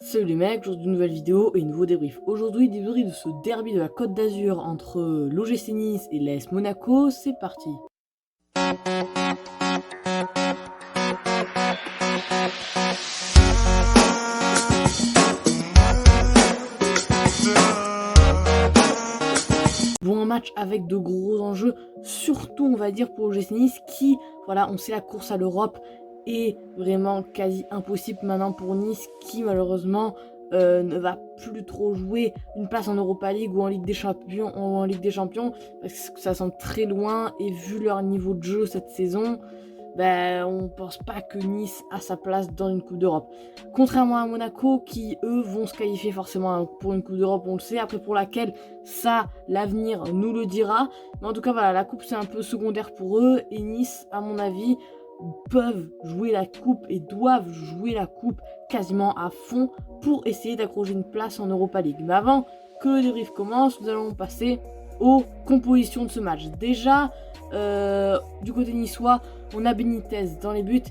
Salut les mecs, aujourd'hui une nouvelle vidéo et nouveau débrief. Aujourd'hui, débrief de ce derby de la Côte d'Azur entre l'OGC Nice et l'AS Monaco, c'est parti. Bon, un match avec de gros enjeux, surtout on va dire pour l'OGC Nice qui, voilà, on sait la course à l'Europe est vraiment quasi impossible maintenant pour Nice qui malheureusement ne va plus trop jouer une place en Europa League ou en Ligue des Champions, parce que ça semble très loin et vu leur niveau de jeu cette saison, ben, on pense pas que Nice a sa place dans une Coupe d'Europe. Contrairement à Monaco qui eux vont se qualifier forcément pour une Coupe d'Europe, on le sait, après pour laquelle ça l'avenir nous le dira. Mais en tout cas voilà, la coupe c'est un peu secondaire pour eux et Nice à mon avis peuvent jouer la coupe et doivent jouer la coupe quasiment à fond pour essayer d'accrocher une place en Europa League. Mais avant que le débrief commence, nous allons passer aux compositions de ce match. Déjà, du côté niçois, on a Benitez dans les buts,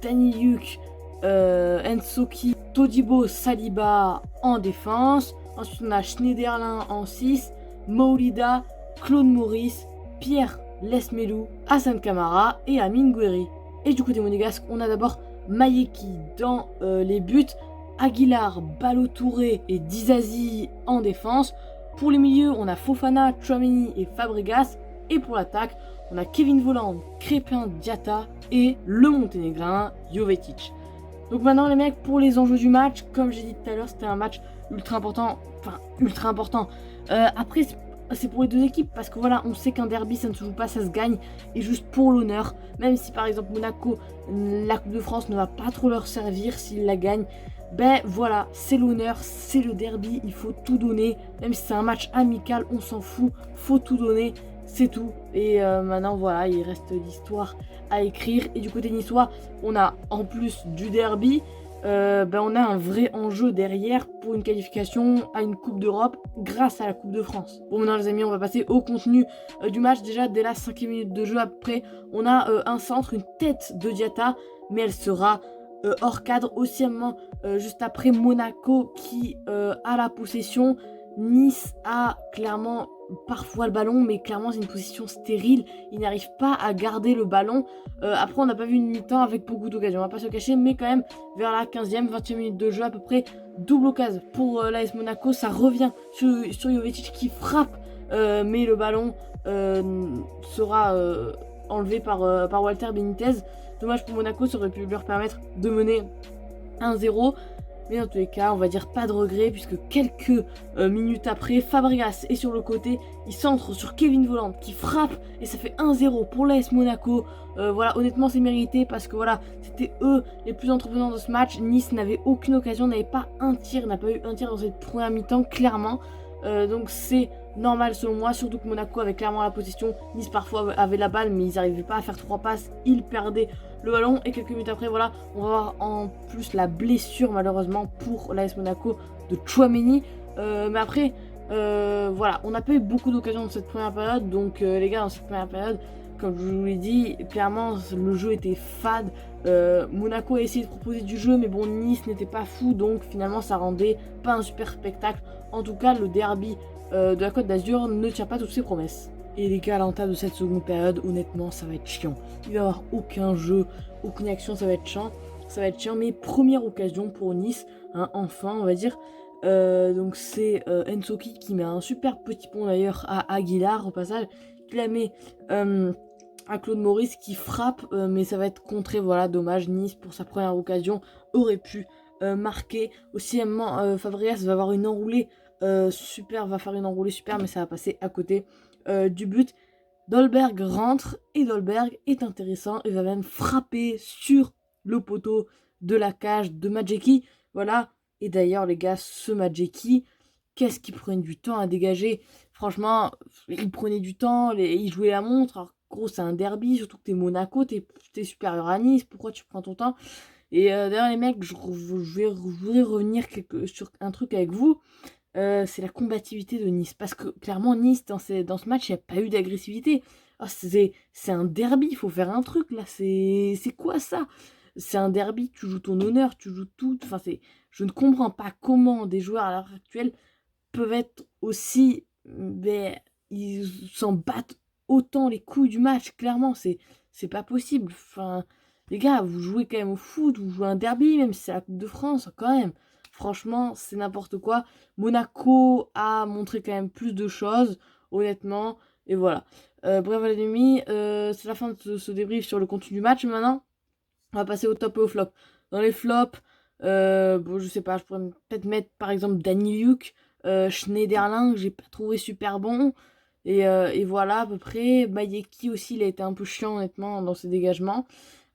Danny Luc, Ensoki, Todibo, Saliba en défense. Ensuite, on a Schneiderlin en 6, Maolida, Claude Maurice, Pierre Lesmelou, Hassan Kamara et Amine Gouiri. Et du côté monégasque, on a d'abord Mayeki dans les buts, Aguilar, Balotouré et Dizazi en défense. Pour les milieux, on a Fofana, Tchouaméni et Fabregas. Et pour l'attaque, on a Kevin Volland, Crépin Diatta et le Monténégrin Jovetic. Donc maintenant les mecs, pour les enjeux du match, comme j'ai dit tout à l'heure, c'était un match ultra important. Après, c'est pour les deux équipes parce que voilà, on sait qu'un derby ça ne se joue pas, ça se gagne et juste pour l'honneur. Même si par exemple Monaco, la Coupe de France ne va pas trop leur servir s'ils la gagnent, ben voilà, c'est l'honneur, c'est le derby, il faut tout donner. Même si c'est un match amical, on s'en fout, faut tout donner, c'est tout. Et maintenant voilà, il reste l'histoire à écrire. Et du côté niçois, on a en plus du derby, on a un vrai enjeu derrière pour une qualification à une Coupe d'Europe grâce à la Coupe de France. Bon maintenant les amis, on va passer au contenu du match. Déjà dès la 5e minute de jeu, après on a un centre, une tête de Diatta, mais elle sera hors cadre. Aussi juste après Monaco qui a la possession. Nice a clairement parfois le ballon, mais clairement c'est une position stérile, il n'arrive pas à garder le ballon. Après on n'a pas vu une mi-temps avec beaucoup d'occasions, on va pas se cacher, mais quand même vers la 15e, 20e minute de jeu à peu près, double occasion pour l'AS Monaco, ça revient sur Jovetic qui frappe, mais le ballon sera enlevé par Walter Benitez. Dommage pour Monaco, ça aurait pu leur permettre de mener 1-0. Mais dans tous les cas, on va dire pas de regret puisque quelques minutes après, Fabregas est sur le côté, il centre sur Kevin Volland qui frappe et ça fait 1-0 pour l'AS Monaco. Voilà, honnêtement c'est mérité parce que voilà, c'était eux les plus entreprenants de ce match. Nice n'avait aucune occasion, n'avait pas un tir, n'a pas eu un tir dans cette première mi-temps clairement. Donc c'est normal selon moi, surtout que Monaco avait clairement la possession. Nice parfois avait la balle mais ils n'arrivaient pas à faire 3 passes, ils perdaient le ballon et quelques minutes après voilà, on va voir en plus la blessure malheureusement pour l'AS Monaco de Tchouaméni. Mais après voilà, on n'a pas eu beaucoup d'occasions dans cette première période, donc les gars, dans cette première période, comme je vous l'ai dit, clairement le jeu était fade. Monaco a essayé de proposer du jeu, mais bon, Nice n'était pas fou, donc finalement ça rendait pas un super spectacle. En tout cas, le derby de la Côte d'Azur ne tient pas toutes ses promesses. Et les gars, à l'entame de cette seconde période, honnêtement, ça va être chiant. Il va y avoir aucun jeu, aucune action, ça va être chiant. Ça va être chiant, mais première occasion pour Nice, hein, enfin, on va dire. Donc c'est Ensoki qui met un super petit pont d'ailleurs à Aguilar au passage, qui la met à Claude Maurice qui frappe, mais ça va être contré, voilà, dommage. Nice pour sa première occasion aurait pu marquer. Aussi Fabregas va avoir une enroulée super, va faire une enroulée super, mais ça va passer à côté du but. Dolberg rentre et Dolberg est intéressant et va même frapper sur le poteau de la cage de Madjeki, voilà. Et d'ailleurs les gars, ce Madjeki, qu'est-ce qu'il prenait du temps à dégager. Franchement, il prenait du temps, il jouait la montre. Alors gros, c'est un derby, surtout que t'es Monaco, t'es supérieur à Nice, pourquoi tu prends ton temps? Et d'ailleurs les mecs, je voudrais revenir sur un truc avec vous. C'est la combativité de Nice. Parce que clairement, Nice, dans ce match, il n'y a pas eu d'agressivité. Oh, c'est un derby, il faut faire un truc là. C'est quoi ça? C'est un derby, tu joues ton honneur, tu joues tout. Enfin, Je ne comprends pas comment des joueurs à l'heure actuelle peuvent être aussi... Ben, ils s'en battent autant les couilles du match, clairement, c'est pas possible. Enfin, les gars, vous jouez quand même au foot, vous jouez un derby, même si c'est la Coupe de France, quand même. Franchement, c'est n'importe quoi. Monaco a montré quand même plus de choses, honnêtement. Et voilà. Bref, les amis, c'est la fin de ce débrief sur le contenu du match. Maintenant, on va passer au top et au flop. Dans les flops, bon, je sais pas, je pourrais peut-être mettre par exemple Danny Luke, Schneiderlin, que j'ai pas trouvé super bon. Et voilà, à peu près. Mayeki aussi, il a été un peu chiant, honnêtement, dans ses dégagements.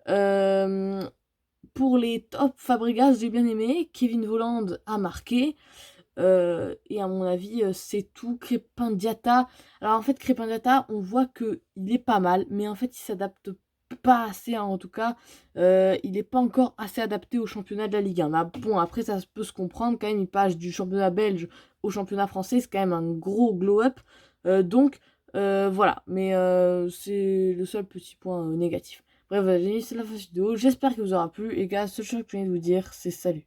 Euh, pour les tops, Fabregas, j'ai bien aimé. Kevin Volland a marqué. Et à mon avis, c'est tout. Crépin Diatta. Alors en fait, Crépin Diatta, on voit que il est pas mal, mais en fait, il s'adapte pas assez, hein, en tout cas. Il n'est pas encore assez adapté au championnat de la Ligue 1. Mais bon, après, ça peut se comprendre quand même. Il passe du championnat belge au championnat français. C'est quand même un gros glow-up. Donc, voilà. Mais c'est le seul petit point négatif. Bref, voilà, j'ai mis c'est la fin de la vidéo. J'espère que vous aura plu. Et gars, ce que je voulais vous dire, c'est salut.